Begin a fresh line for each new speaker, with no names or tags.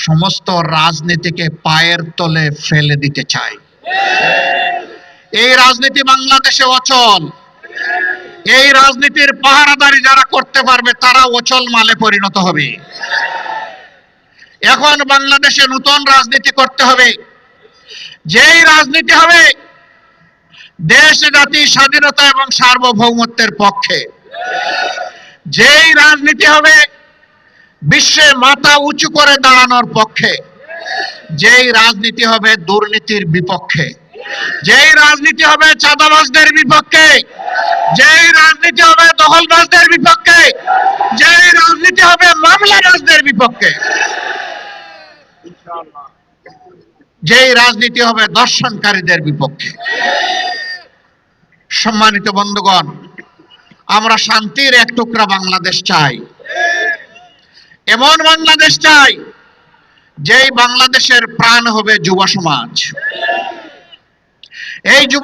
সমস্ত রাজনীতিকে পায়ের তলে ফেলে দিতে চায়। এই রাজনীতি বাংলাদেশে অচল। এই রাজনীতির পাহারাদারি যারা করতে পারবে তারা অচল মালে পরিণত হবে। এখন বাংলাদেশে নতুন রাজনীতি করতে হবে, যেই রাজনীতি হবে দেশ জাতি স্বাধীনতা এবং সার্বভৌমত্বের পক্ষে, যেই রাজনীতি হবে বিশ্বে মাথা উঁচু করে দাঁড়ানোর পক্ষে, যেই রাজনীতি হবে দুর্নীতির বিপক্ষে, যেই রাজনীতি হবে চাঁদাবাজদের বিপক্ষে, যেই রাজনীতি হবে দখলবাজদের বিপক্ষে, যেই রাজনীতি হবে মামলাবাজদের বিপক্ষে, যেই রাজনীতি হবে দর্শনকারীদের বিপক্ষে। সম্মানিত বন্ধুগণ, আমরা শান্তির এক টুকরা বাংলাদেশ চাই। এমন বাংলাদেশ চাই যেই বাংলাদেশের প্রাণ হবে যুব সমাজ।